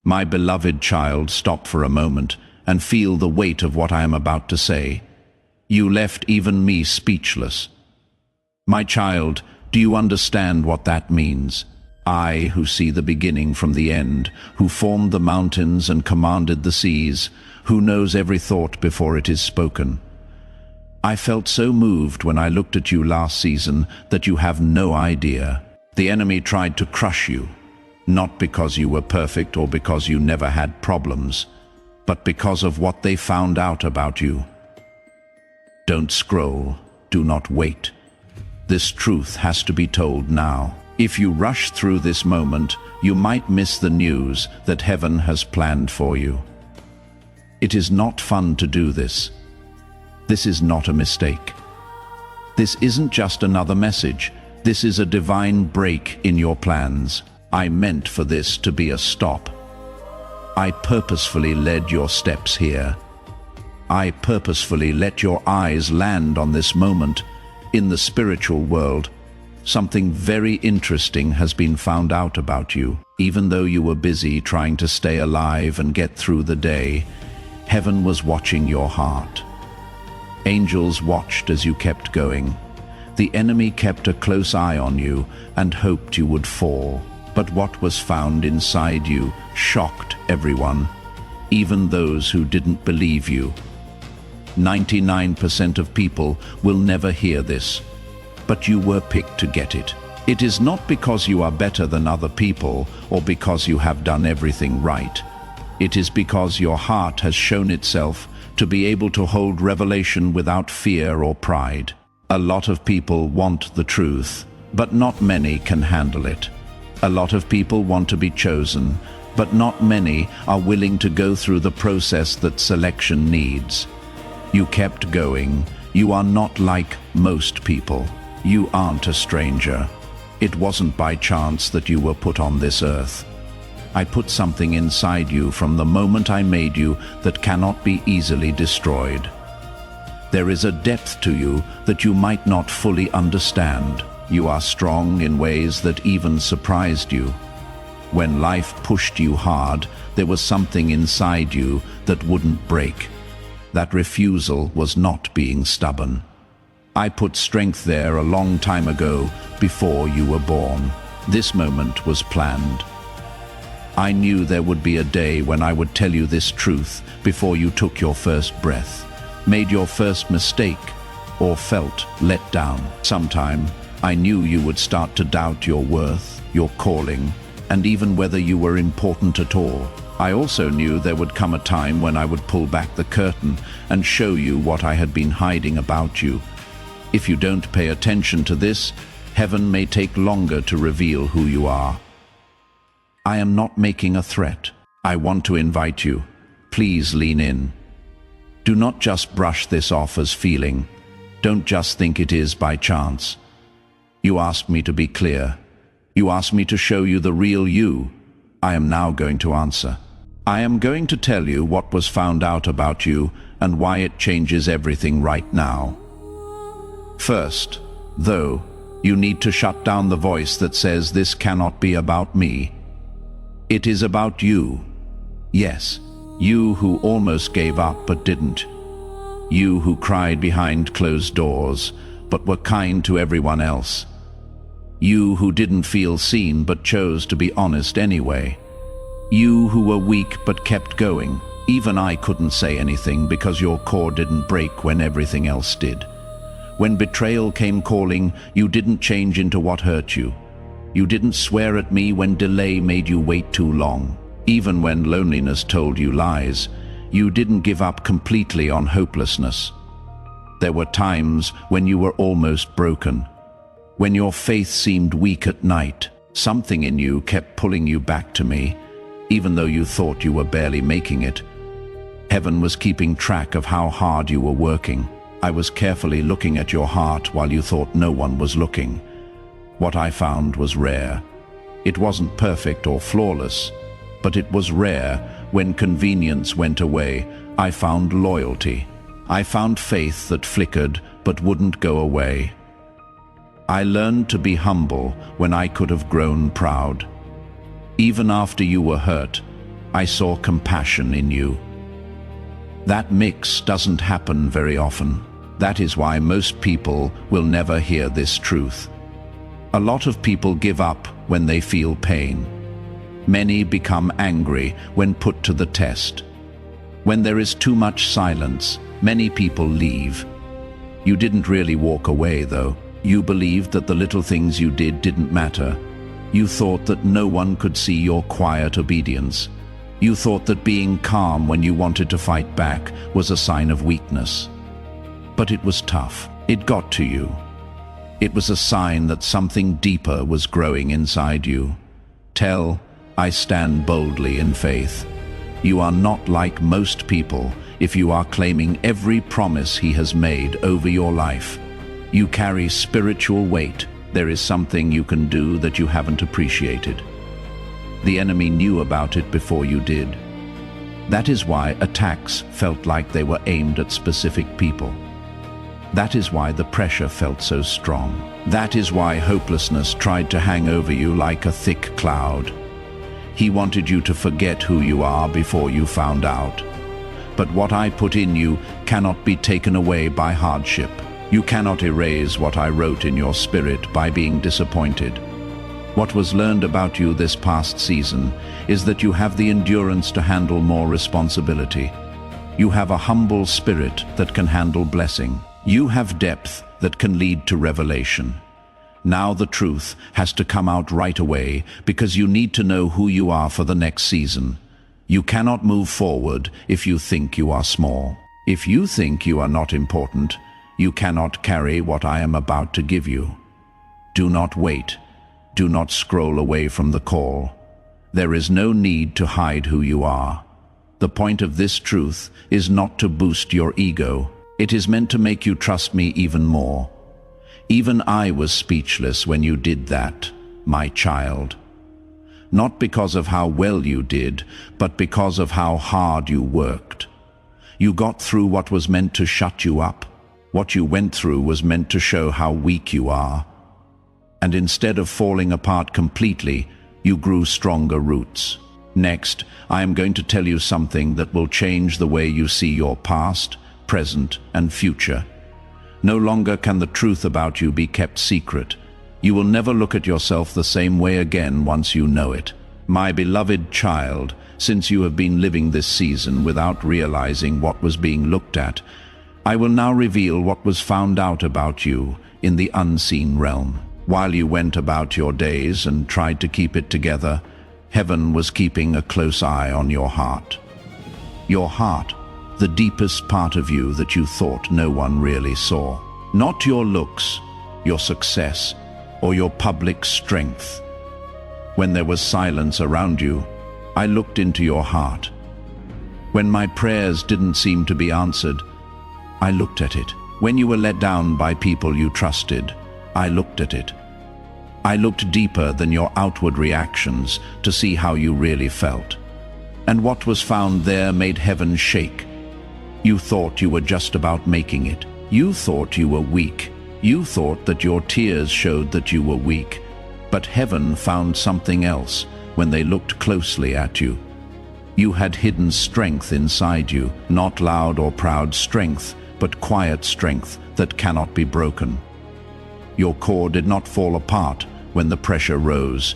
My beloved child, stop for a moment and feel the weight of what I am about to say. You left even me speechless. My child, do you understand what that means? I, who see the beginning from the end, who formed the mountains and commanded the seas, who knows every thought before it is spoken. I felt so moved when I looked at you last season that you have no idea. The enemy tried to crush you, not because you were perfect or because you never had problems, but because of what they found out about you. Don't scroll, do not wait. This truth has to be told now. If you rush through this moment, you might miss the news that heaven has planned for you. It is not fun to do this. This is not a mistake. This isn't just another message. This is a divine break in your plans. I meant for this to be a stop. I purposefully led your steps here. I purposefully let your eyes land on this moment. In the spiritual world, something very interesting has been found out about you. Even though you were busy trying to stay alive and get through the day, heaven was watching your heart. Angels watched as you kept going. The enemy kept a close eye on you and hoped you would fall. But what was found inside you shocked everyone, even those who didn't believe you. 99% of people will never hear this, but you were picked to get it. It is not because you are better than other people or because you have done everything right. It is because your heart has shown itself to be able to hold revelation without fear or pride. A lot of people want the truth, but not many can handle it. A lot of people want to be chosen, but not many are willing to go through the process that selection needs. You kept going. You are not like most people. You aren't a stranger. It wasn't by chance that you were put on this earth. I put something inside you from the moment I made you that cannot be easily destroyed. There is a depth to you that you might not fully understand. You are strong in ways that even surprised you. When life pushed you hard, there was something inside you that wouldn't break. That refusal was not being stubborn. I put strength there a long time ago, before you were born. This moment was planned. I knew there would be a day when I would tell you this truth before you took your first breath, made your first mistake, or felt let down. Sometime, I knew you would start to doubt your worth, your calling, and even whether you were important at all. I also knew there would come a time when I would pull back the curtain and show you what I had been hiding about you. If you don't pay attention to this, heaven may take longer to reveal who you are. I am not making a threat. I want to invite you. Please lean in. Do not just brush this off as feeling. Don't just think it is by chance. You asked me to be clear. You asked me to show you the real you. I am now going to answer. I am going to tell you what was found out about you and why it changes everything right now. First, though, you need to shut down the voice that says this cannot be about me. It is about you. Yes, you who almost gave up but didn't. You who cried behind closed doors but were kind to everyone else. You who didn't feel seen but chose to be honest anyway. You who were weak but kept going. Even I couldn't say anything because your core didn't break when everything else did. When betrayal came calling, you didn't change into what hurt you. You didn't swear at me when delay made you wait too long. Even when loneliness told you lies, you didn't give up completely on hopelessness. There were times when you were almost broken. When your faith seemed weak at night, something in you kept pulling you back to me, even though you thought you were barely making it. Heaven was keeping track of how hard you were working. I was carefully looking at your heart while you thought no one was looking. What I found was rare. It wasn't perfect or flawless, but it was rare. When convenience went away, I found loyalty. I found faith that flickered but wouldn't go away. I learned to be humble when I could have grown proud. Even after you were hurt, I saw compassion in you. That mix doesn't happen very often. That is why most people will never hear this truth. A lot of people give up when they feel pain. Many become angry when put to the test. When there is too much silence, many people leave. You didn't really walk away, though. You believed that the little things you did didn't matter. You thought that no one could see your quiet obedience. You thought that being calm when you wanted to fight back was a sign of weakness. But it was tough. It got to you. It was a sign that something deeper was growing inside you. I stand boldly in faith. You are not like most people if you are claiming every promise he has made over your life. You carry spiritual weight. There is something you can do that you haven't appreciated. The enemy knew about it before you did. That is why attacks felt like they were aimed at specific people. That is why the pressure felt so strong. That is why hopelessness tried to hang over you like a thick cloud. He wanted you to forget who you are before you found out. But what I put in you cannot be taken away by hardship. You cannot erase what I wrote in your spirit by being disappointed. What was learned about you this past season is that you have the endurance to handle more responsibility. You have a humble spirit that can handle blessing. You have depth that can lead to revelation. Now the truth has to come out right away because you need to know who you are for the next season. You cannot move forward if you think you are small. If you think you are not important, you cannot carry what I am about to give you. Do not wait. Do not scroll away from the call. There is no need to hide who you are. The point of this truth is not to boost your ego. It is meant to make you trust me even more. Even I was speechless when you did that, my child. Not because of how well you did, but because of how hard you worked. You got through what was meant to shut you up. What you went through was meant to show how weak you are. And instead of falling apart completely, you grew stronger roots. Next, I am going to tell you something that will change the way you see your past, present, and future. No longer can the truth about you be kept secret. You will never look at yourself the same way again once you know it. My beloved child, since you have been living this season without realizing what was being looked at, I will now reveal what was found out about you in the unseen realm. While you went about your days and tried to keep it together, heaven was keeping a close eye on your heart. Your heart, the deepest part of you that you thought no one really saw. Not your looks, your success, or your public strength. When there was silence around you, I looked into your heart. When my prayers didn't seem to be answered, I looked at it. When you were let down by people you trusted, I looked at it. I looked deeper than your outward reactions to see how you really felt. And what was found there made heaven shake. You thought you were just about making it. You thought you were weak. You thought that your tears showed that you were weak. But heaven found something else when they looked closely at you. You had hidden strength inside you, not loud or proud strength, but quiet strength that cannot be broken. Your core did not fall apart when the pressure rose.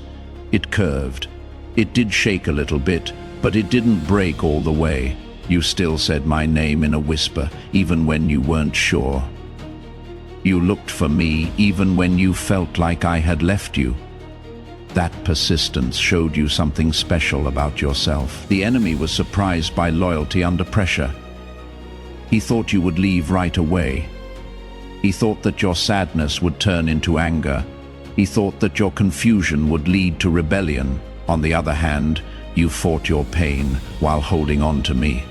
It curved. It did shake a little bit, but it didn't break all the way. You still said my name in a whisper, even when you weren't sure. You looked for me even when you felt like I had left you. That persistence showed you something special about yourself. The enemy was surprised by loyalty under pressure. He thought you would leave right away. He thought that your sadness would turn into anger. He thought that your confusion would lead to rebellion. On the other hand, you fought your pain while holding on to me.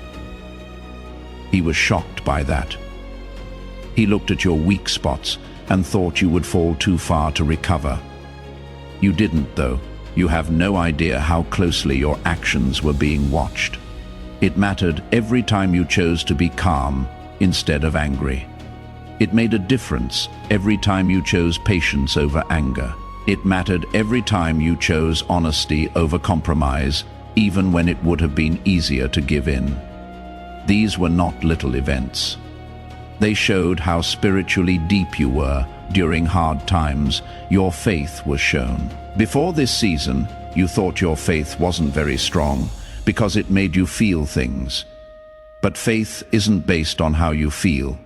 He was shocked by that. He looked at your weak spots and thought you would fall too far to recover. You didn't, though. You have no idea how closely your actions were being watched. It mattered every time you chose to be calm instead of angry. It made a difference every time you chose patience over anger. It mattered every time you chose honesty over compromise. even when it would have been easier to give in. These were not little events. They showed how spiritually deep you were during hard times. Your faith was shown. Before this season, you thought your faith wasn't very strong because it made you feel things. But faith isn't based on how you feel,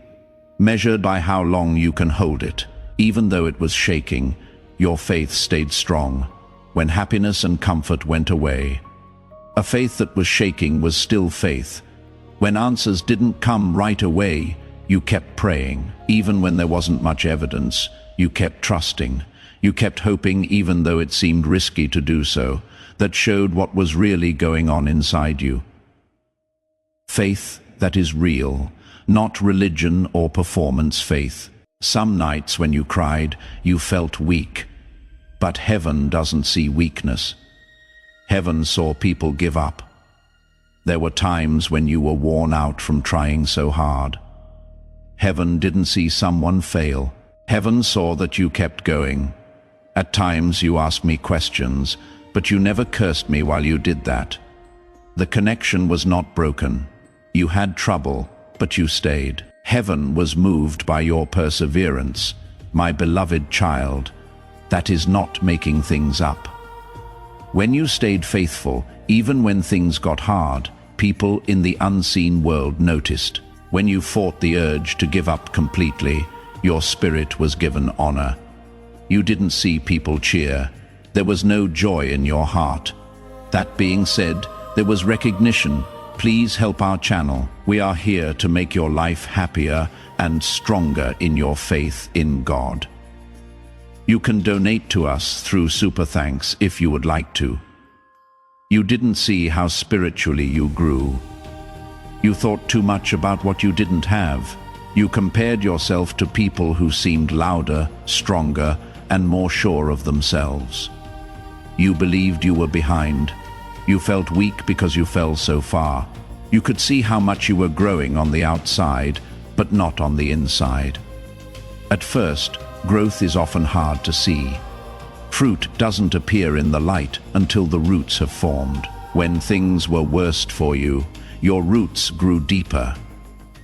measured by how long you can hold it. Even though it was shaking, your faith stayed strong when happiness and comfort went away. A faith that was shaking was still faith. When answers didn't come right away, you kept praying. Even when there wasn't much evidence, you kept trusting. You kept hoping even though it seemed risky to do so. That showed what was really going on inside you. Faith that is real, not religion or performance faith. Some nights when you cried, you felt weak. But heaven doesn't see weakness. Heaven saw people give up. There were times when you were worn out from trying so hard. Heaven didn't see someone fail. Heaven saw that you kept going. At times you asked me questions, but you never cursed me while you did that. The connection was not broken. You had trouble, but you stayed. Heaven was moved by your perseverance. My beloved child, that is not making things up. When you stayed faithful, even when things got hard, people in the unseen world noticed. When you fought the urge to give up completely, your spirit was given honor. You didn't see people cheer. There was no joy in your heart. That being said, there was recognition. Please help our channel. We are here to make your life happier and stronger in your faith in God. You can donate to us through Super Thanks if you would like to. You didn't see how spiritually you grew. You thought too much about what you didn't have. You compared yourself to people who seemed louder, stronger, and more sure of themselves. You believed you were behind. You felt weak because you fell so far. You could see how much you were growing on the outside, but not on the inside. At first, growth is often hard to see. Fruit doesn't appear in the light until the roots have formed. When things were worst for you, your roots grew deeper.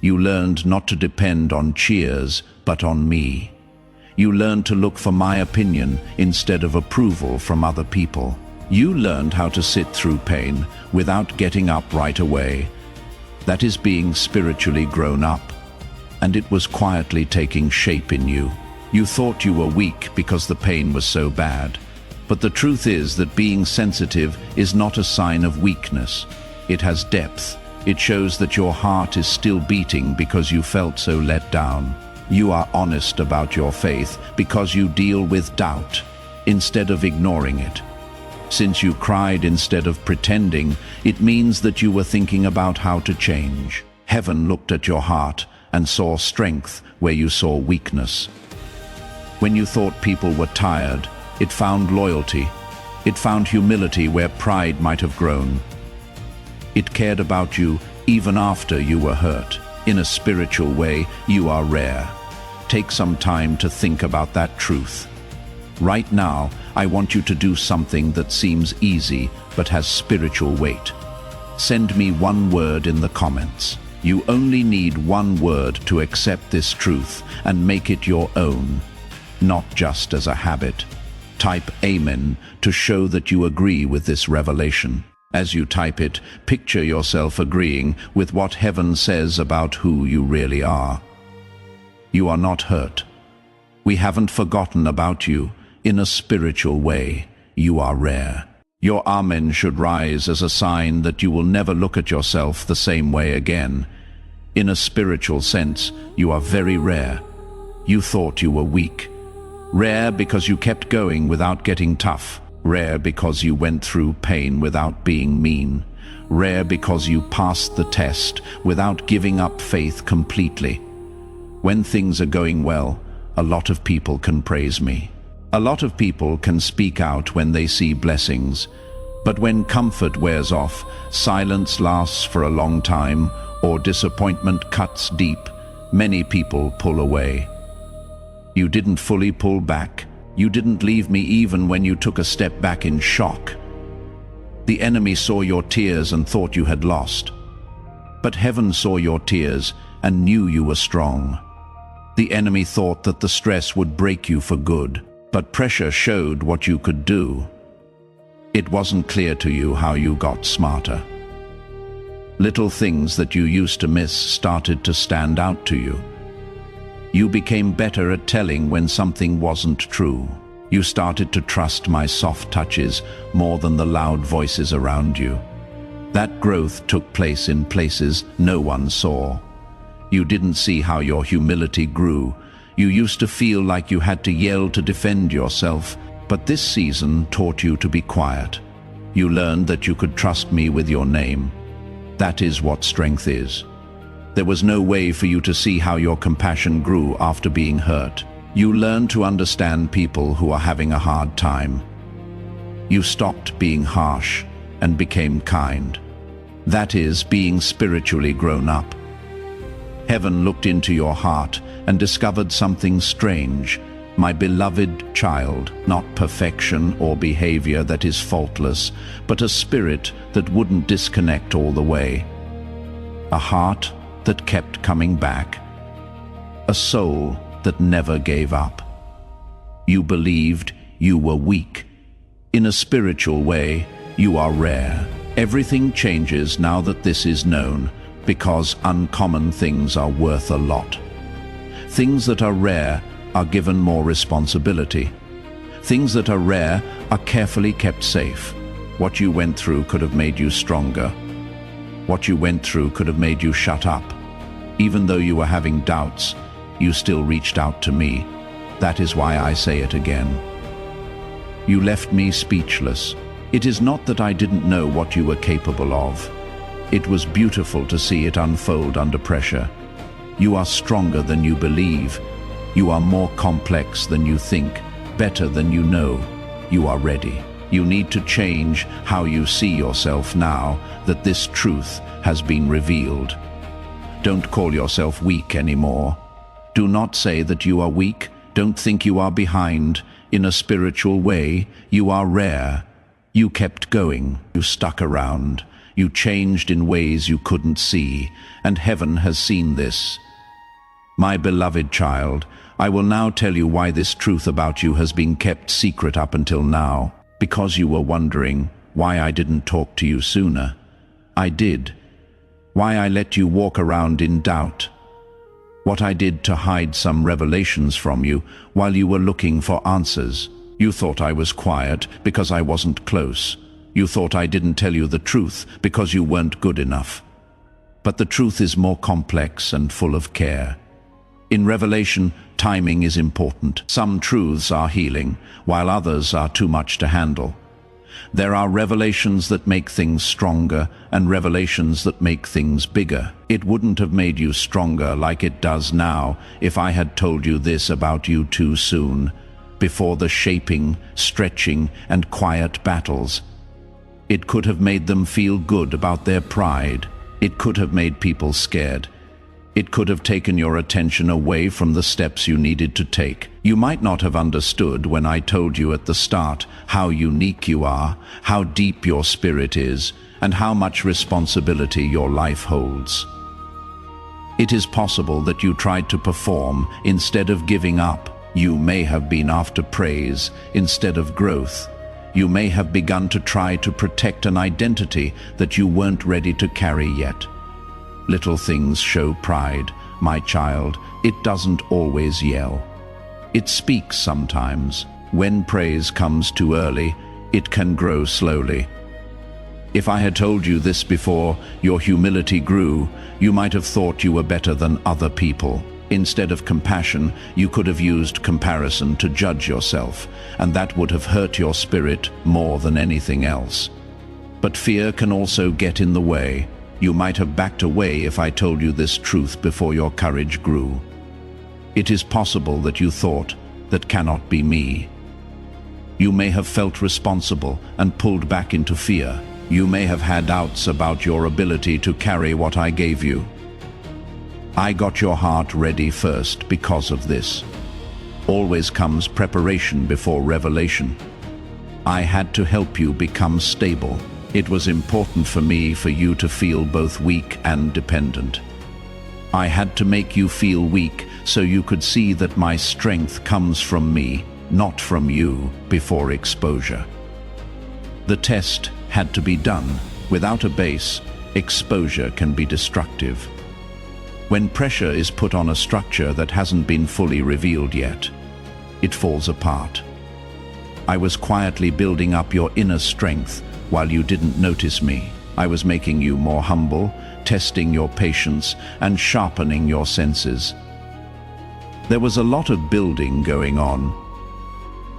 You learned not to depend on cheers, but on me. You learned to look for my opinion instead of approval from other people. You learned how to sit through pain without getting up right away. That is being spiritually grown up, and it was quietly taking shape in you. You thought you were weak because the pain was so bad, but the truth is that being sensitive is not a sign of weakness. It has depth. It shows that your heart is still beating because you felt so let down. You are honest about your faith because you deal with doubt instead of ignoring it. Since you cried instead of pretending, it means that you were thinking about how to change. Heaven looked at your heart and saw strength where you saw weakness. When you thought people were tired, it found loyalty. It found humility where pride might have grown. It cared about you even after you were hurt. In a spiritual way, you are rare. Take some time to think about that truth. Right now, I want you to do something that seems easy but has spiritual weight. Send me one word in the comments. You only need one word to accept this truth and make it your own, not just as a habit. Type Amen to show that you agree with this revelation. As you type it, picture yourself agreeing with what heaven says about who you really are. You are not hurt. We haven't forgotten about you. In a spiritual way, you are rare. Your Amen should rise as a sign that you will never look at yourself the same way again. In a spiritual sense, you are very rare. You thought you were weak. Rare because you kept going without getting tough. Rare because you went through pain without being mean. Rare because you passed the test without giving up faith completely. When things are going well, a lot of people can praise me. A lot of people can speak out when they see blessings. But when comfort wears off, silence lasts for a long time, or disappointment cuts deep, many people pull away. You didn't fully pull back. You didn't leave me even when you took a step back in shock. The enemy saw your tears and thought you had lost. But heaven saw your tears and knew you were strong. The enemy thought that the stress would break you for good, but pressure showed what you could do. It wasn't clear to you how you got smarter. Little things that you used to miss started to stand out to you. You became better at telling when something wasn't true. You started to trust my soft touches more than the loud voices around you. That growth took place in places no one saw. You didn't see how your humility grew. You used to feel like you had to yell to defend yourself, but this season taught you to be quiet. You learned that you could trust me with your name. That is what strength is. There was no way for you to see how your compassion grew after being hurt. You learned to understand people who are having a hard time. You stopped being harsh and became kind. That is being spiritually grown up. Heaven looked into your heart and discovered something strange. My beloved child, not perfection or behavior that is faultless, but a spirit that wouldn't disconnect all the way. A heart that kept coming back. A soul that never gave up. You believed you were weak. In a spiritual way, you are rare. Everything changes now that this is known, because uncommon things are worth a lot. Things that are rare are given more responsibility. Things that are rare are carefully kept safe. What you went through could have made you stronger. What you went through could have made you shut up. Even though you were having doubts, you still reached out to me. That is why I say it again. You left me speechless. It is not that I didn't know what you were capable of. It was beautiful to see it unfold under pressure. You are stronger than you believe. You are more complex than you think, better than you know. You are ready. You need to change how you see yourself now that this truth has been revealed. Don't call yourself weak anymore. Do not say that you are weak. Don't think you are behind. In a spiritual way, you are rare. You kept going. You stuck around. You changed in ways you couldn't see, and heaven has seen this. My beloved child, I will now tell you why this truth about you has been kept secret up until now. Because you were wondering why I didn't talk to you sooner. I did. Why I let you walk around in doubt. What I did to hide some revelations from you while you were looking for answers. You thought I was quiet because I wasn't close. You thought I didn't tell you the truth because you weren't good enough. But the truth is more complex and full of care. In revelation, timing is important. Some truths are healing, while others are too much to handle. There are revelations that make things stronger and revelations that make things bigger. It wouldn't have made you stronger like it does now if I had told you this about you too soon, before the shaping, stretching, and quiet battles. It could have made them feel good about their pride. It could have made people scared. It could have taken your attention away from the steps you needed to take. You might not have understood when I told you at the start how unique you are, how deep your spirit is, and how much responsibility your life holds. It is possible that you tried to perform instead of giving up. You may have been after praise instead of growth. You may have begun to try to protect an identity that you weren't ready to carry yet. Little things show pride, my child. It doesn't always yell. It speaks sometimes. When praise comes too early, it can grow slowly. If I had told you this before your humility grew, you might have thought you were better than other people. Instead of compassion, you could have used comparison to judge yourself, and that would have hurt your spirit more than anything else. But fear can also get in the way. You might have backed away if I told you this truth before your courage grew. It is possible that you thought, that cannot be me. You may have felt responsible and pulled back into fear. You may have had doubts about your ability to carry what I gave you. I got your heart ready first because of this. Always comes preparation before revelation. I had to help you become stable. It was important for me for you to feel both weak and dependent. I had to make you feel weak so you could see that my strength comes from me, not from you, before exposure. The test had to be done. Without a base, exposure can be destructive. When pressure is put on a structure that hasn't been fully revealed yet, it falls apart. I was quietly building up your inner strength while you didn't notice me. I was making you more humble, testing your patience, and sharpening your senses. There was a lot of building going on.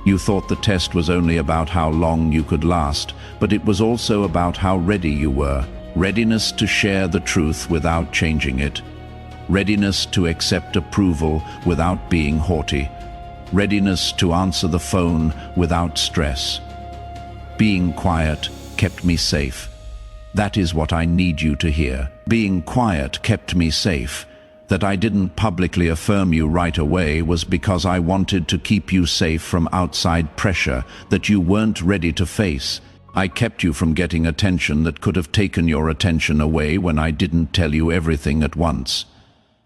You thought the test was only about how long you could last, but it was also about how ready you were. Readiness to share the truth without changing it. Readiness to accept approval without being haughty. Readiness to answer the phone without stress. Being quiet kept me safe. That is what I need you to hear. Being quiet kept me safe. That I didn't publicly affirm you right away was because I wanted to keep you safe from outside pressure that you weren't ready to face. I kept you from getting attention that could have taken your attention away when I didn't tell you everything at once.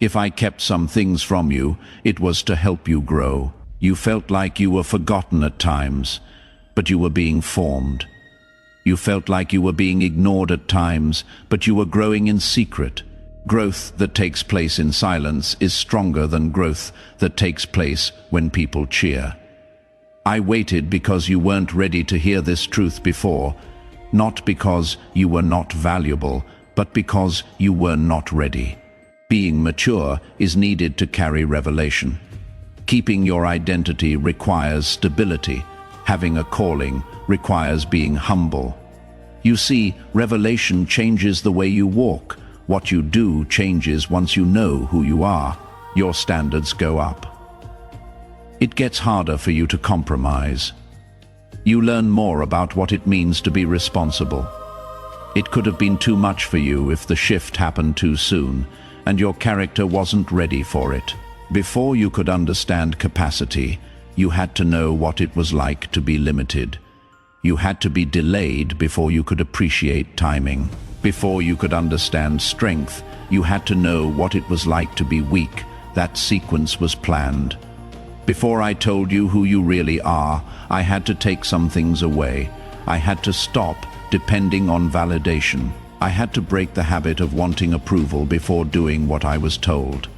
If I kept some things from you, it was to help you grow. You felt like you were forgotten at times, but you were being formed. You felt like you were being ignored at times, but you were growing in secret. Growth that takes place in silence is stronger than growth that takes place when people cheer. I waited because you weren't ready to hear this truth before, not because you were not valuable, but because you were not ready. Being mature is needed to carry revelation. Keeping your identity requires stability. Having a calling requires being humble. You see, revelation changes the way you walk. What you do changes once you know who you are. Your standards go up. It gets harder for you to compromise. You learn more about what it means to be responsible. It could have been too much for you if the shift happened too soon, and your character wasn't ready for it. Before you could understand capacity, you had to know what it was like to be limited. You had to be delayed before you could appreciate timing. Before you could understand strength, you had to know what it was like to be weak. That sequence was planned. Before I told you who you really are, I had to take some things away. I had to stop depending on validation. I had to break the habit of wanting approval before doing what I was told.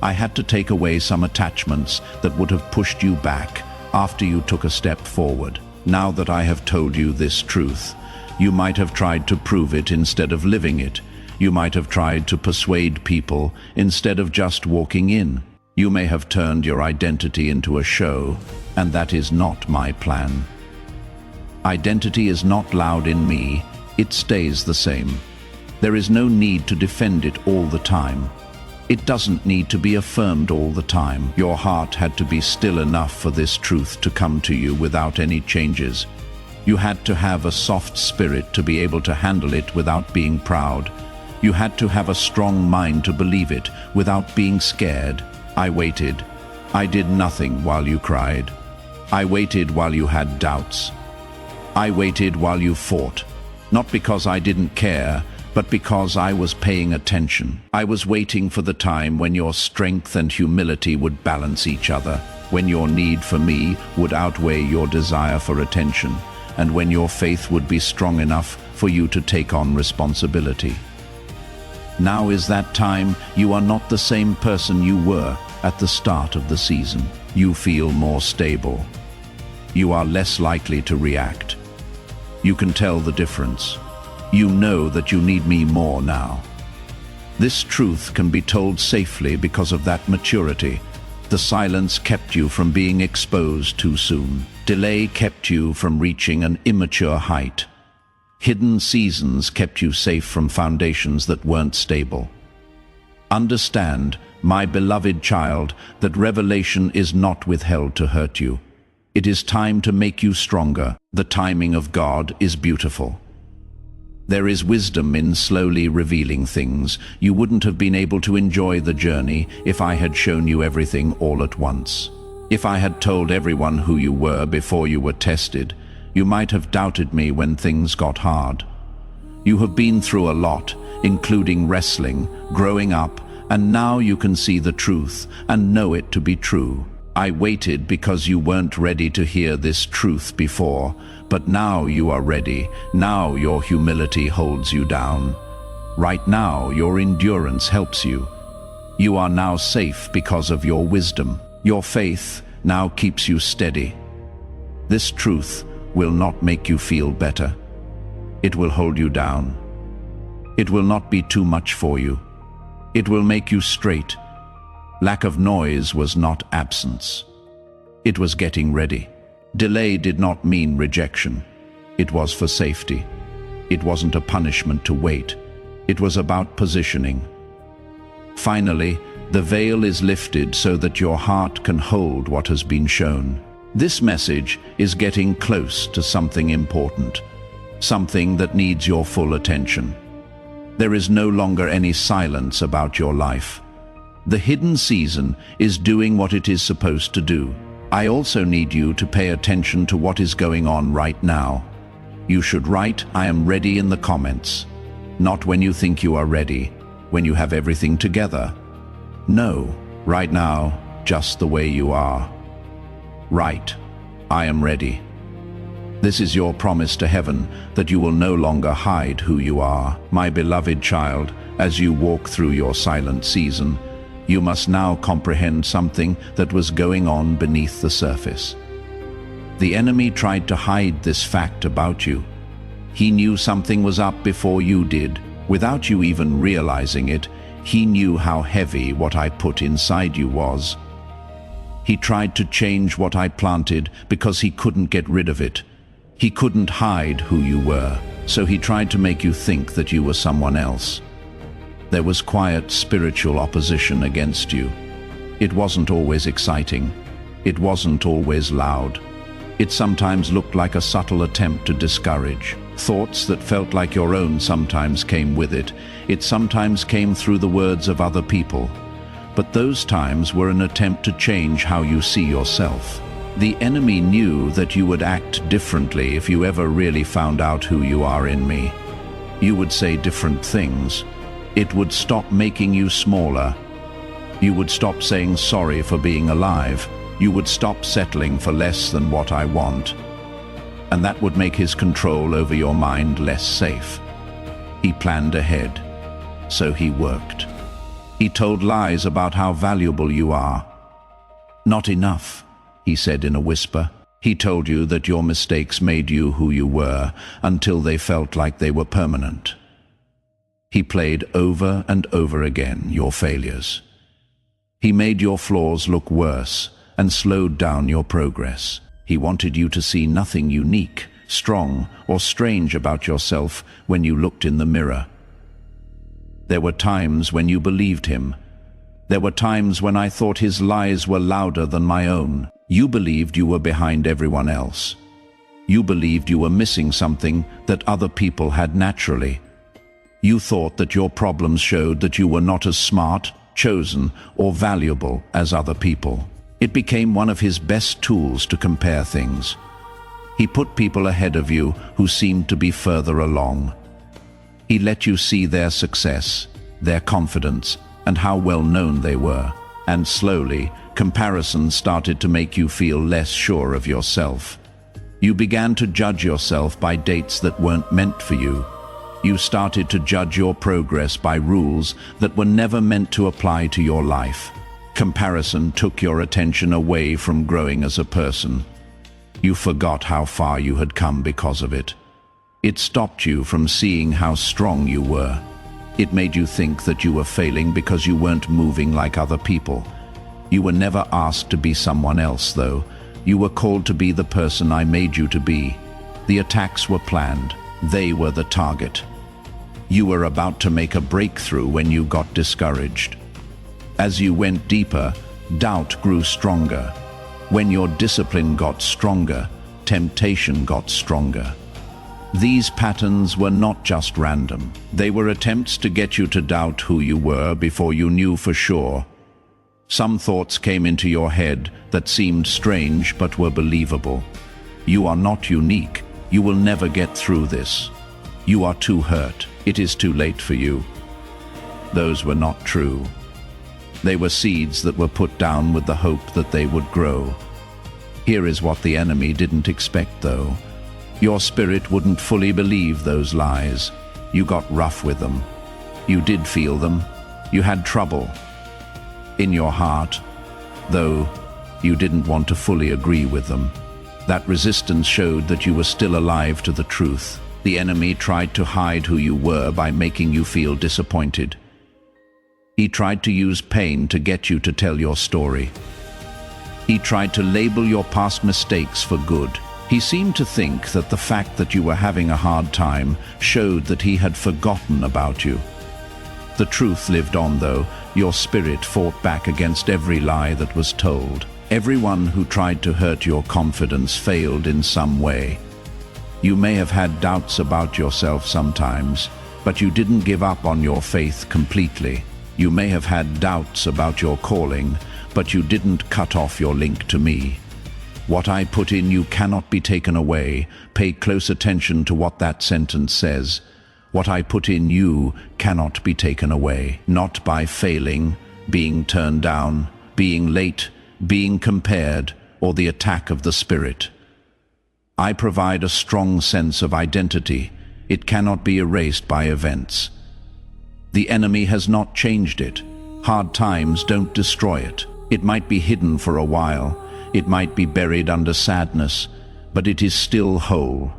I had to take away some attachments that would have pushed you back after you took a step forward. Now that I have told you this truth, you might have tried to prove it instead of living it. You might have tried to persuade people instead of just walking in. You may have turned your identity into a show, and that is not my plan. Identity is not loud in me, it stays the same. There is no need to defend it all the time. It doesn't need to be affirmed all the time. Your heart had to be still enough for this truth to come to you without any changes. You had to have a soft spirit to be able to handle it without being proud. You had to have a strong mind to believe it without being scared. I waited. I did nothing while you cried. I waited while you had doubts. I waited while you fought. Not because I didn't care, but because I was paying attention. I was waiting for the time when your strength and humility would balance each other, when your need for me would outweigh your desire for attention, and when your faith would be strong enough for you to take on responsibility. Now is that time. You are not the same person you were at the start of the season. You feel more stable. You are less likely to react. You can tell the difference. You know that you need me more now. This truth can be told safely because of that maturity. The silence kept you from being exposed too soon. Delay kept you from reaching an immature height. Hidden seasons kept you safe from foundations that weren't stable. Understand, my beloved child, that revelation is not withheld to hurt you. It is time to make you stronger. The timing of God is beautiful. There is wisdom in slowly revealing things. You wouldn't have been able to enjoy the journey if I had shown you everything all at once. If I had told everyone who you were before you were tested, you might have doubted me when things got hard. You have been through a lot, including wrestling, growing up, and now you can see the truth and know it to be true. I waited because you weren't ready to hear this truth before, but now you are ready. Now your humility holds you down. Right now your endurance helps you. You are now safe because of your wisdom. Your faith now keeps you steady. This truth will not make you feel better. It will hold you down. It will not be too much for you. It will make you straight. Lack of noise was not absence. It was getting ready. Delay did not mean rejection. It was for safety. It wasn't a punishment to wait. It was about positioning. Finally, the veil is lifted so that your heart can hold what has been shown. This message is getting close to something important, something that needs your full attention. There is no longer any silence about your life. The hidden season is doing what it is supposed to do. I also need you to pay attention to what is going on right now. You should write "I am ready" in the comments. Not when you think you are ready, when you have everything together. No, right now, just the way you are. Write, "I am ready." This is your promise to heaven that you will no longer hide who you are. My beloved child, as you walk through your silent season, you must now comprehend something that was going on beneath the surface. The enemy tried to hide this fact about you. He knew something was up before you did. Without you even realizing it, he knew how heavy what I put inside you was. He tried to change what I planted because he couldn't get rid of it. He couldn't hide who you were, so he tried to make you think that you were someone else. There was quiet spiritual opposition against you. It wasn't always exciting. It wasn't always loud. It sometimes looked like a subtle attempt to discourage. Thoughts that felt like your own sometimes came with it. It sometimes came through the words of other people. But those times were an attempt to change how you see yourself. The enemy knew that you would act differently if you ever really found out who you are in me. You would say different things. It would stop making you smaller. You would stop saying sorry for being alive. You would stop settling for less than what I want. And that would make his control over your mind less safe. He planned ahead, so he worked. He told lies about how valuable you are. Not enough, he said in a whisper. He told you that your mistakes made you who you were until they felt like they were permanent. He played over and over again your failures. He made your flaws look worse and slowed down your progress. He wanted you to see nothing unique, strong, or strange about yourself when you looked in the mirror. There were times when you believed him. There were times when I thought his lies were louder than my own. You believed you were behind everyone else. You believed you were missing something that other people had naturally. You thought that your problems showed that you were not as smart, chosen, or valuable as other people. It became one of his best tools to compare things. He put people ahead of you who seemed to be further along. He let you see their success, their confidence, and how well known they were. And slowly, comparison started to make you feel less sure of yourself. You began to judge yourself by dates that weren't meant for you. You started to judge your progress by rules that were never meant to apply to your life. Comparison took your attention away from growing as a person. You forgot how far you had come because of it. It stopped you from seeing how strong you were. It made you think that you were failing because you weren't moving like other people. You were never asked to be someone else, though. You were called to be the person I made you to be. The attacks were planned. They were the target. You were about to make a breakthrough when you got discouraged. As you went deeper, doubt grew stronger. When your discipline got stronger, temptation got stronger. These patterns were not just random. They were attempts to get you to doubt who you were before you knew for sure. Some thoughts came into your head that seemed strange but were believable. You are not unique. You will never get through this. You are too hurt. It is too late for you. Those were not true. They were seeds that were put down with the hope that they would grow. Here is what the enemy didn't expect, though. Your spirit wouldn't fully believe those lies. You got rough with them. You did feel them. You had trouble in your heart, though you didn't want to fully agree with them. That resistance showed that you were still alive to the truth. The enemy tried to hide who you were by making you feel disappointed. He tried to use pain to get you to tell your story. He tried to label your past mistakes for good. He seemed to think that the fact that you were having a hard time showed that he had forgotten about you. The truth lived on, though. Your spirit fought back against every lie that was told. Everyone who tried to hurt your confidence failed in some way. You may have had doubts about yourself sometimes, but you didn't give up on your faith completely. You may have had doubts about your calling, but you didn't cut off your link to me. What I put in you cannot be taken away. Pay close attention to what that sentence says. What I put in you cannot be taken away. Not by failing, being turned down, being late, being compared, or the attack of the spirit. I provide a strong sense of identity. It cannot be erased by events. The enemy has not changed it. Hard times don't destroy it. It might be hidden for a while. It might be buried under sadness, but it is still whole.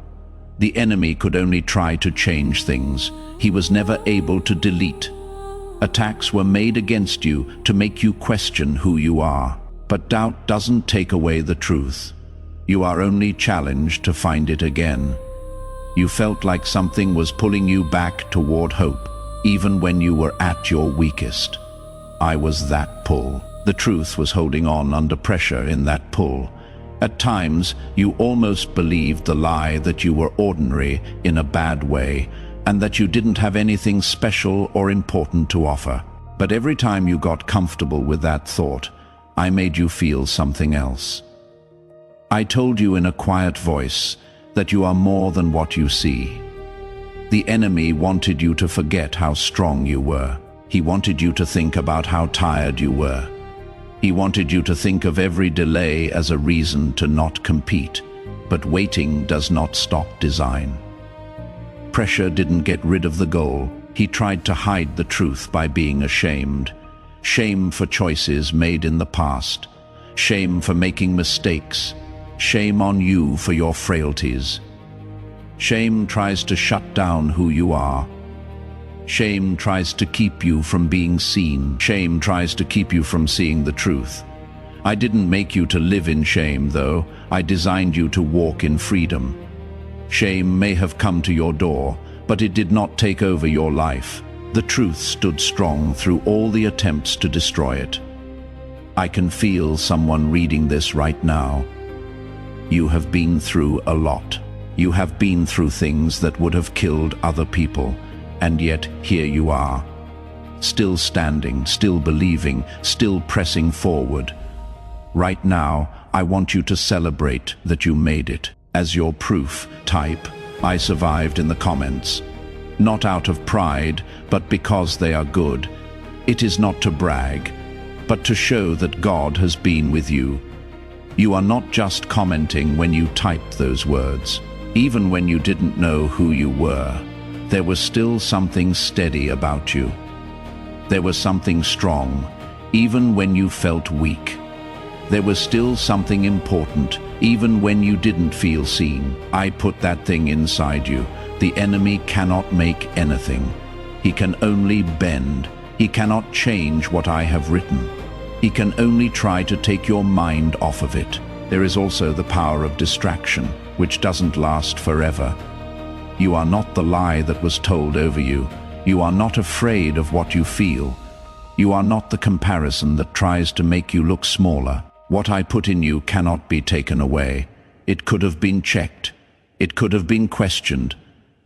The enemy could only try to change things. He was never able to delete. Attacks were made against you to make you question who you are. But doubt doesn't take away the truth. You are only challenged to find it again. You felt like something was pulling you back toward hope, even when you were at your weakest. I was that pull. The truth was holding on under pressure in that pull. At times, you almost believed the lie that you were ordinary in a bad way, and that you didn't have anything special or important to offer. But every time you got comfortable with that thought, I made you feel something else. I told you in a quiet voice that you are more than what you see. The enemy wanted you to forget how strong you were. He wanted you to think about how tired you were. He wanted you to think of every delay as a reason to not compete, but waiting does not stop design. Pressure didn't get rid of the goal. He tried to hide the truth by being ashamed. Shame for choices made in the past. Shame for making mistakes. Shame on you for your frailties. Shame tries to shut down who you are. Shame tries to keep you from being seen. Shame tries to keep you from seeing the truth. I didn't make you to live in shame, though. I designed you to walk in freedom. Shame may have come to your door, but it did not take over your life. The truth stood strong through all the attempts to destroy it. I can feel someone reading this right now. You have been through a lot. You have been through things that would have killed other people. And yet, here you are, still standing, still believing, still pressing forward. Right now, I want you to celebrate that you made it. As your proof, type, "I survived" in the comments. Not out of pride, but because they are good. It is not to brag, but to show that God has been with you. You are not just commenting when you typed those words. Even when you didn't know who you were, there was still something steady about you. There was something strong, even when you felt weak. There was still something important, even when you didn't feel seen. I put that thing inside you. The enemy cannot make anything. He can only bend. He cannot change what I have written. He can only try to take your mind off of it. There is also the power of distraction, which doesn't last forever. You are not the lie that was told over you. You are not afraid of what you feel. You are not the comparison that tries to make you look smaller. What I put in you cannot be taken away. It could have been checked. It could have been questioned.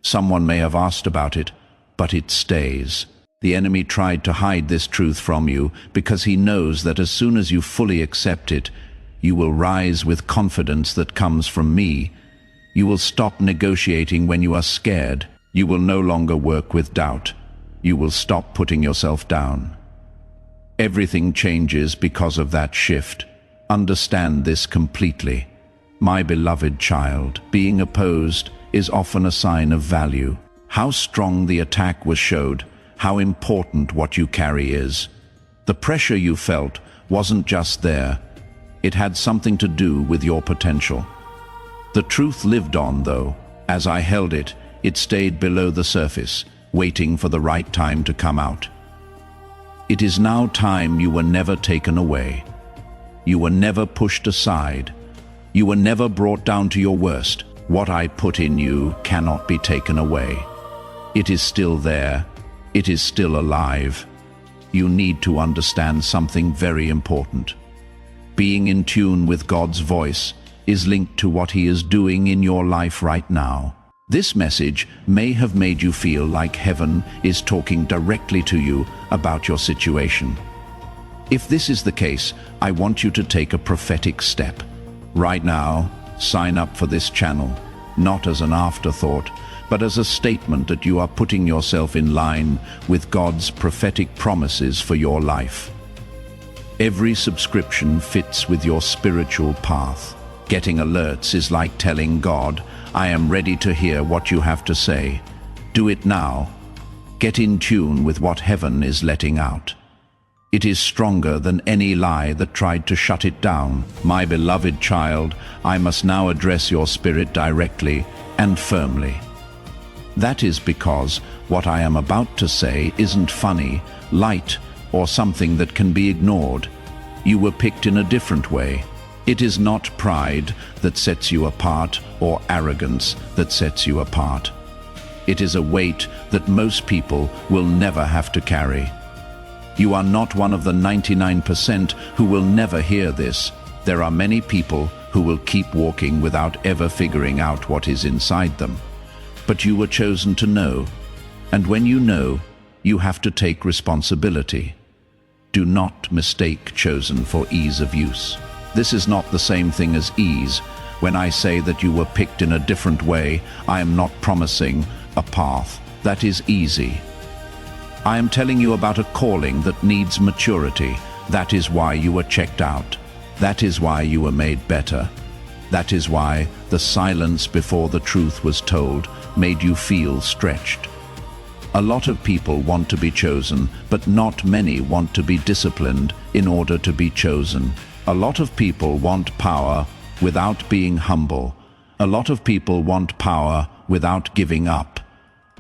Someone may have asked about it, but it stays. The enemy tried to hide this truth from you because he knows that as soon as you fully accept it, you will rise with confidence that comes from me. You will stop negotiating when you are scared. You will no longer work with doubt. You will stop putting yourself down. Everything changes because of that shift. Understand this completely. My beloved child, being opposed is often a sign of value. How strong the attack was showed, how important what you carry is. The pressure you felt wasn't just there. It had something to do with your potential. The truth lived on, though. As I held it, it stayed below the surface, waiting for the right time to come out. It is now time you were never taken away. You were never pushed aside. You were never brought down to your worst. What I put in you cannot be taken away. It is still there. It is still alive. You need to understand something very important. Being in tune with God's voice is linked to what He is doing in your life right now. This message may have made you feel like heaven is talking directly to you about your situation. If this is the case, I want you to take a prophetic step. Right now, sign up for this channel, not as an afterthought, but as a statement that you are putting yourself in line with God's prophetic promises for your life. Every subscription fits with your spiritual path. Getting alerts is like telling God, I am ready to hear what you have to say. Do it now. Get in tune with what heaven is letting out. It is stronger than any lie that tried to shut it down. My beloved child, I must now address your spirit directly and firmly. That is because what I am about to say isn't funny, light, or something that can be ignored. You were picked in a different way. It is not pride that sets you apart or arrogance that sets you apart. It is a weight that most people will never have to carry. You are not one of the 99% who will never hear this. There are many people who will keep walking without ever figuring out what is inside them. But you were chosen to know, and when you know, you have to take responsibility. Do not mistake chosen for ease of use. This is not the same thing as ease. When I say that you were picked in a different way, I am not promising a path that is easy. I am telling you about a calling that needs maturity. That is why you were checked out. That is why you were made better. That is why the silence before the truth was told made you feel stretched. A lot of people want to be chosen, but not many want to be disciplined in order to be chosen. A lot of people want power without being humble. A lot of people want power without giving up.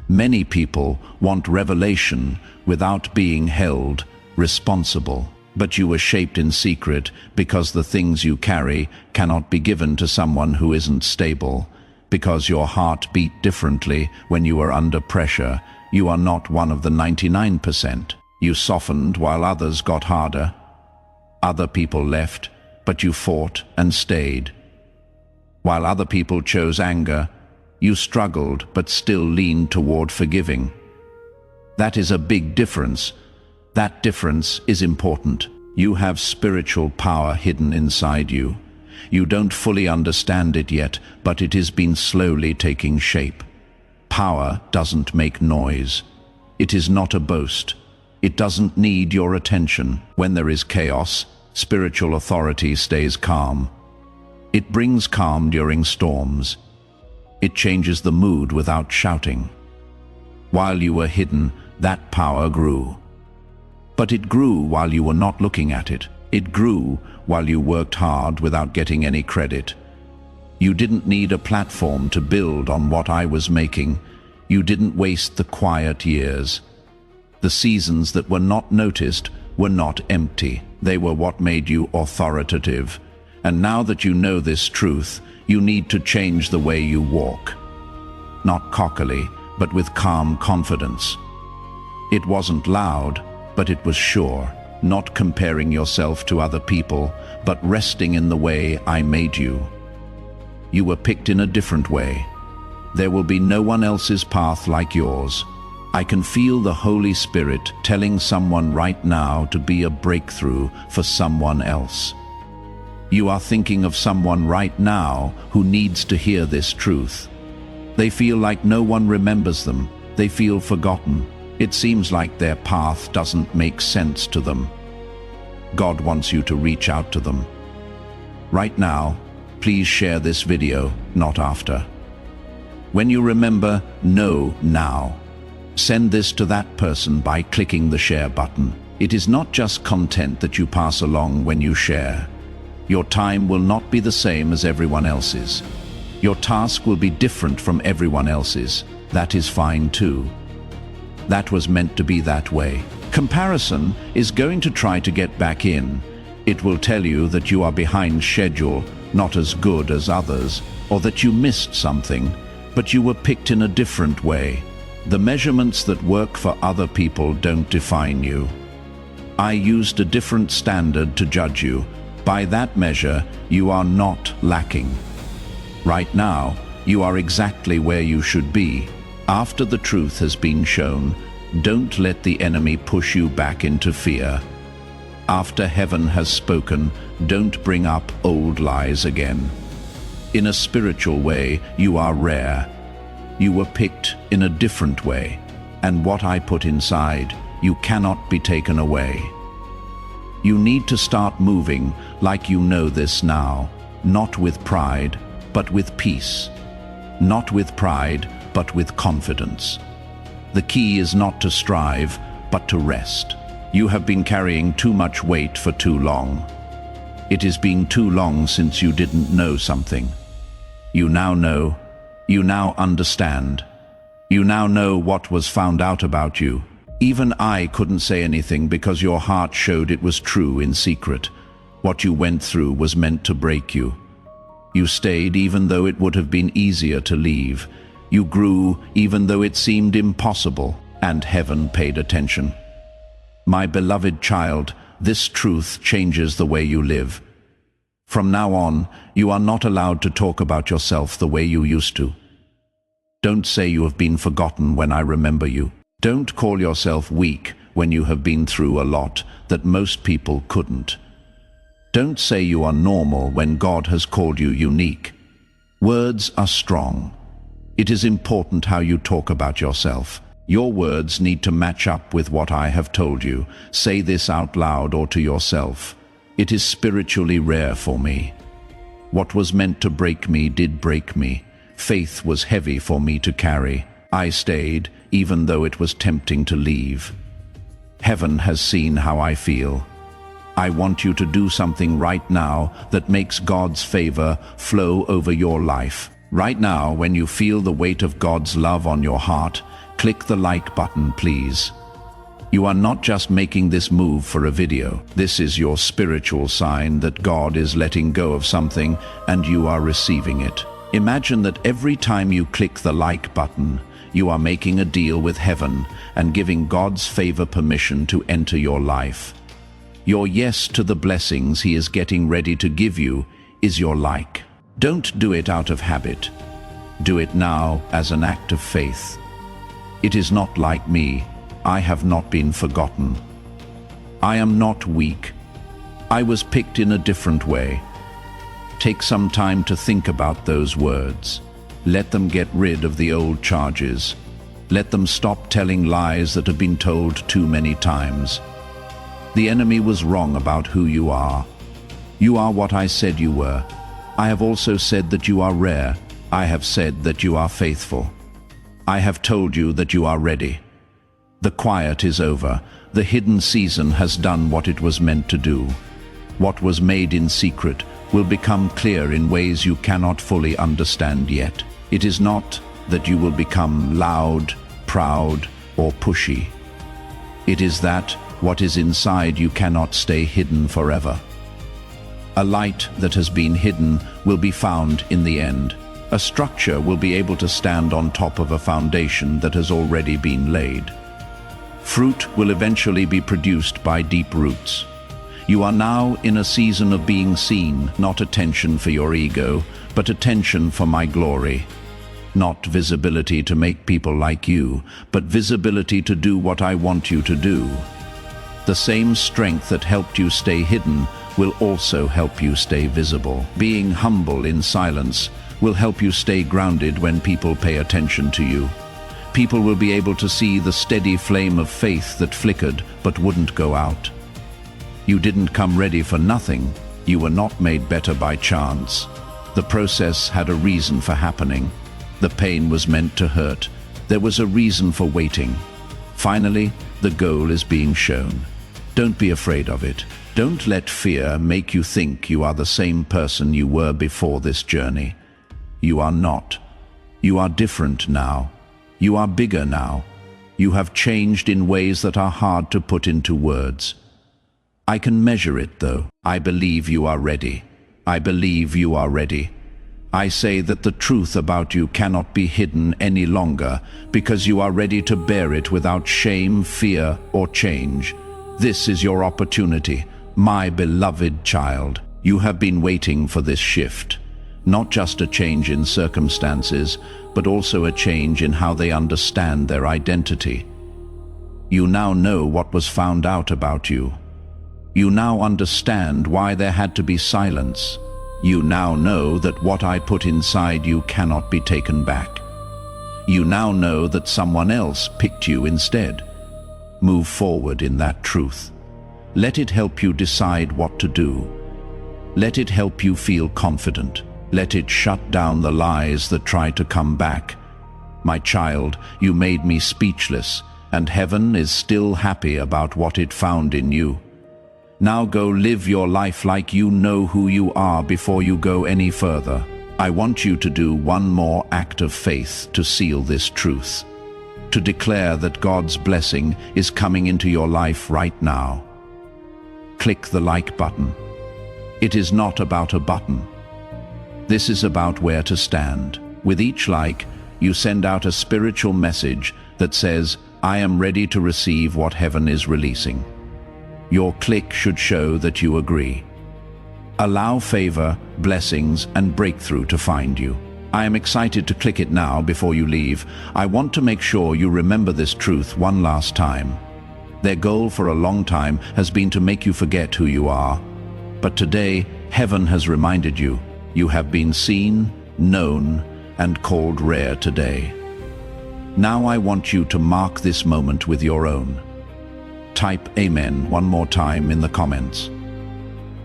Many people want revelation without being held responsible. But you were shaped in secret because the things you carry cannot be given to someone who isn't stable. Because your heart beat differently when you were under pressure, you are not one of the 99%. You softened while others got harder. Other people left, but you fought and stayed. While other people chose anger, you struggled but still leaned toward forgiving. That is a big difference. That difference is important. You have spiritual power hidden inside you. You don't fully understand it yet, but it has been slowly taking shape. Power doesn't make noise. It is not a boast. It doesn't need your attention. When there is chaos, spiritual authority stays calm. It brings calm during storms. It changes the mood without shouting. While you were hidden, that power grew. But it grew while you were not looking at it. It grew while you worked hard without getting any credit. You didn't need a platform to build on what I was making. You didn't waste the quiet years. The seasons that were not noticed were not empty. They were what made you authoritative. And now that you know this truth, you need to change the way you walk. Not cockily, but with calm confidence. It wasn't loud, but it was sure. Not comparing yourself to other people, but resting in the way I made you. You were picked in a different way. There will be no one else's path like yours. I can feel the Holy Spirit telling someone right now to be a breakthrough for someone else. You are thinking of someone right now who needs to hear this truth. They feel like no one remembers them. They feel forgotten. It seems like their path doesn't make sense to them. God wants you to reach out to them. Right now, please share this video, not after. When you remember, know now. Send this to that person by clicking the share button. It is not just content that you pass along when you share. Your time will not be the same as everyone else's. Your task will be different from everyone else's. That is fine too. That was meant to be that way. Comparison is going to try to get back in. It will tell you that you are behind schedule, not as good as others, or that you missed something, but you were picked in a different way. The measurements that work for other people don't define you. I used a different standard to judge you. By that measure, you are not lacking. Right now, you are exactly where you should be. After the truth has been shown, don't let the enemy push you back into fear. After heaven has spoken, don't bring up old lies again. In a spiritual way, you are rare. You were picked in a different way, and what I put inside, you cannot be taken away. You need to start moving like you know this now, not with pride, but with peace. Not with pride, but with confidence. The key is not to strive, but to rest. You have been carrying too much weight for too long. It has been too long since you didn't know something. You now know. You now understand. You now know what was found out about you. Even I couldn't say anything because your heart showed it was true in secret. What you went through was meant to break you. You stayed even though it would have been easier to leave. You grew even though it seemed impossible, and heaven paid attention. My beloved child, this truth changes the way you live. From now on, you are not allowed to talk about yourself the way you used to. Don't say you have been forgotten when I remember you. Don't call yourself weak when you have been through a lot that most people couldn't. Don't say you are normal when God has called you unique. Words are strong. It is important how you talk about yourself. Your words need to match up with what I have told you. Say this out loud or to yourself. It is spiritually rare for me. What was meant to break me did break me. Faith was heavy for me to carry. I stayed, even though it was tempting to leave. Heaven has seen how I feel. I want you to do something right now that makes God's favor flow over your life. Right now, when you feel the weight of God's love on your heart, click the like button, please. You are not just making this move for a video. This is your spiritual sign that God is letting go of something and you are receiving it. Imagine that every time you click the like button, you are making a deal with heaven and giving God's favor permission to enter your life. Your yes to the blessings He is getting ready to give you is your like. Don't do it out of habit. Do it now as an act of faith. It is not like me. I have not been forgotten. I am not weak. I was picked in a different way. Take some time to think about those words. Let them get rid of the old charges. Let them stop telling lies that have been told too many times. The enemy was wrong about who you are. You are what I said you were. I have also said that you are rare. I have said that you are faithful. I have told you that you are ready. The quiet is over. The hidden season has done what it was meant to do. What was made in secret will become clear in ways you cannot fully understand yet. It is not that you will become loud, proud, or pushy. It is that what is inside you cannot stay hidden forever. A light that has been hidden will be found in the end. A structure will be able to stand on top of a foundation that has already been laid. Fruit will eventually be produced by deep roots. You are now in a season of being seen, not attention for your ego, but attention for my glory. Not visibility to make people like you, but visibility to do what I want you to do. The same strength that helped you stay hidden will also help you stay visible. Being humble in silence will help you stay grounded when people pay attention to you. People will be able to see the steady flame of faith that flickered but wouldn't go out. You didn't come ready for nothing. You were not made better by chance. The process had a reason for happening. The pain was meant to hurt. There was a reason for waiting. Finally, the goal is being shown. Don't be afraid of it. Don't let fear make you think you are the same person you were before this journey. You are not. You are different now. You are bigger now. You have changed in ways that are hard to put into words. I can measure it, though. I believe you are ready. I believe you are ready. I say that the truth about you cannot be hidden any longer because you are ready to bear it without shame, fear, or change. This is your opportunity, my beloved child. You have been waiting for this shift. Not just a change in circumstances, but also a change in how they understand their identity. You now know what was found out about you. You now understand why there had to be silence. You now know that what I put inside you cannot be taken back. You now know that someone else picked you instead. Move forward in that truth. Let it help you decide what to do. Let it help you feel confident. Let it shut down the lies that try to come back. My child, you made me speechless, and heaven is still happy about what it found in you. Now go live your life like you know who you are before you go any further. I want you to do one more act of faith to seal this truth. To declare that God's blessing is coming into your life right now. Click the like button. It is not about a button. This is about where to stand. With each like, you send out a spiritual message that says, I am ready to receive what heaven is releasing. Your click should show that you agree. Allow favor, blessings, and breakthrough to find you. I am excited to click it now before you leave. I want to make sure you remember this truth one last time. Their goal for a long time has been to make you forget who you are. But today, heaven has reminded you, you have been seen, known, and called rare today. Now I want you to mark this moment with your own. Type Amen one more time in the comments.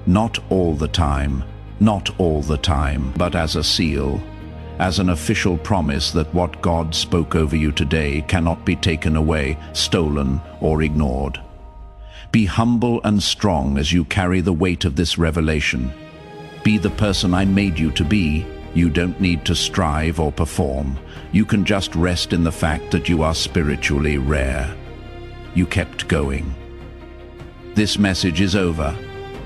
Not all the time, not all the time, but as a seal, as an official promise that what God spoke over you today cannot be taken away, stolen, or ignored. Be humble and strong as you carry the weight of this revelation. Be the person I made you to be. You don't need to strive or perform. You can just rest in the fact that you are spiritually rare. You kept going. This message is over,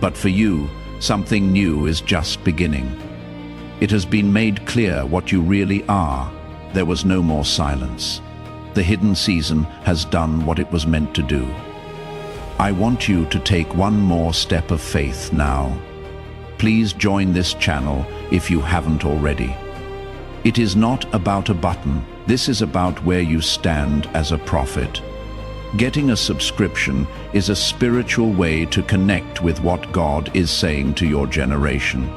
but for you, something new is just beginning. It has been made clear what you really are. There was no more silence. The hidden season has done what it was meant to do. I want you to take one more step of faith now. Please join this channel if you haven't already. It is not about a button. This is about where you stand as a prophet. Getting a subscription is a spiritual way to connect with what God is saying to your generation.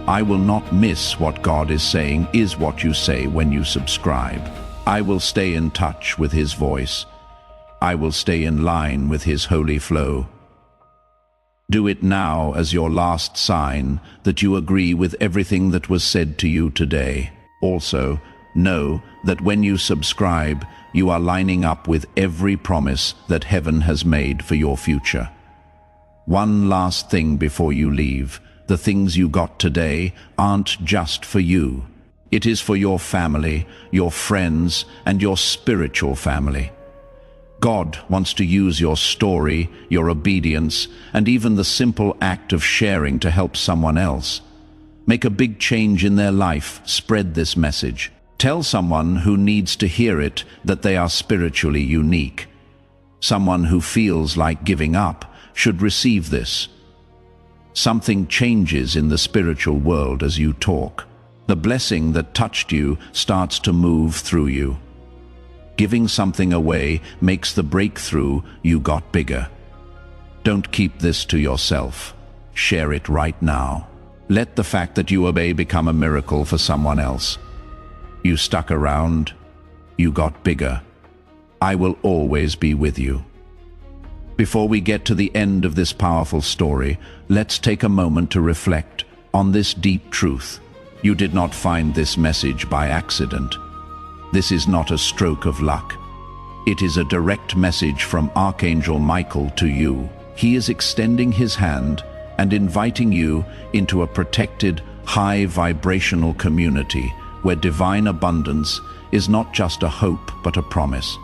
I will not miss what God is saying is what you say when you subscribe. I will stay in touch with His voice. I will stay in line with His holy flow. Do it now as your last sign that you agree with everything that was said to you today. Also, know that when you subscribe, you are lining up with every promise that heaven has made for your future. One last thing before you leave. The things you got today aren't just for you. It is for your family, your friends, and your spiritual family. God wants to use your story, your obedience, and even the simple act of sharing to help someone else. Make a big change in their life. Spread this message. Tell someone who needs to hear it that they are spiritually unique. Someone who feels like giving up should receive this. Something changes in the spiritual world as you talk. The blessing that touched you starts to move through you. Giving something away makes the breakthrough you got bigger. Don't keep this to yourself. Share it right now. Let the fact that you obey become a miracle for someone else. You stuck around. You got bigger. I will always be with you. Before we get to the end of this powerful story, let's take a moment to reflect on this deep truth. You did not find this message by accident. This is not a stroke of luck. It is a direct message from Archangel Michael to you. He is extending his hand and inviting you into a protected, high vibrational community where divine abundance is not just a hope but a promise.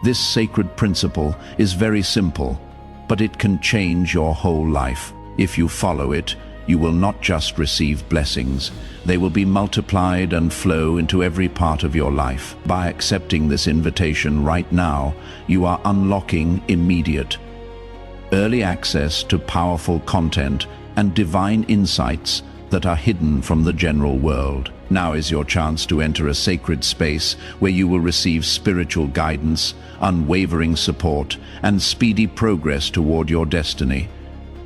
This sacred principle is very simple, but it can change your whole life. If you follow it, you will not just receive blessings, they will be multiplied and flow into every part of your life. By accepting this invitation right now, you are unlocking immediate, early access to powerful content and divine insights that are hidden from the general world. Now is your chance to enter a sacred space where you will receive spiritual guidance, unwavering support, and speedy progress toward your destiny.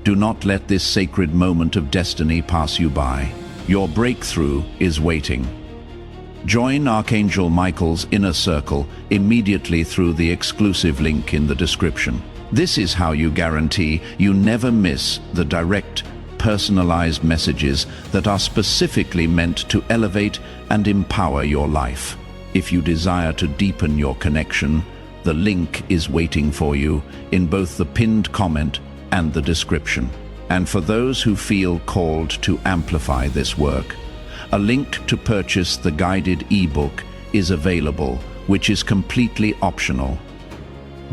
Do not let this sacred moment of destiny pass you by. Your breakthrough is waiting. Join Archangel Michael's inner circle immediately through the exclusive link in the description. This is how you guarantee you never miss the direct, personalized messages that are specifically meant to elevate and empower your life. If you desire to deepen your connection, the link is waiting for you in both the pinned comment and the description. And for those who feel called to amplify this work, a link to purchase the guided ebook is available, which is completely optional.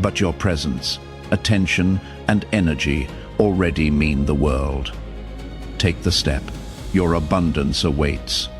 But your presence, attention, and energy already mean the world. Take the step. Your abundance awaits.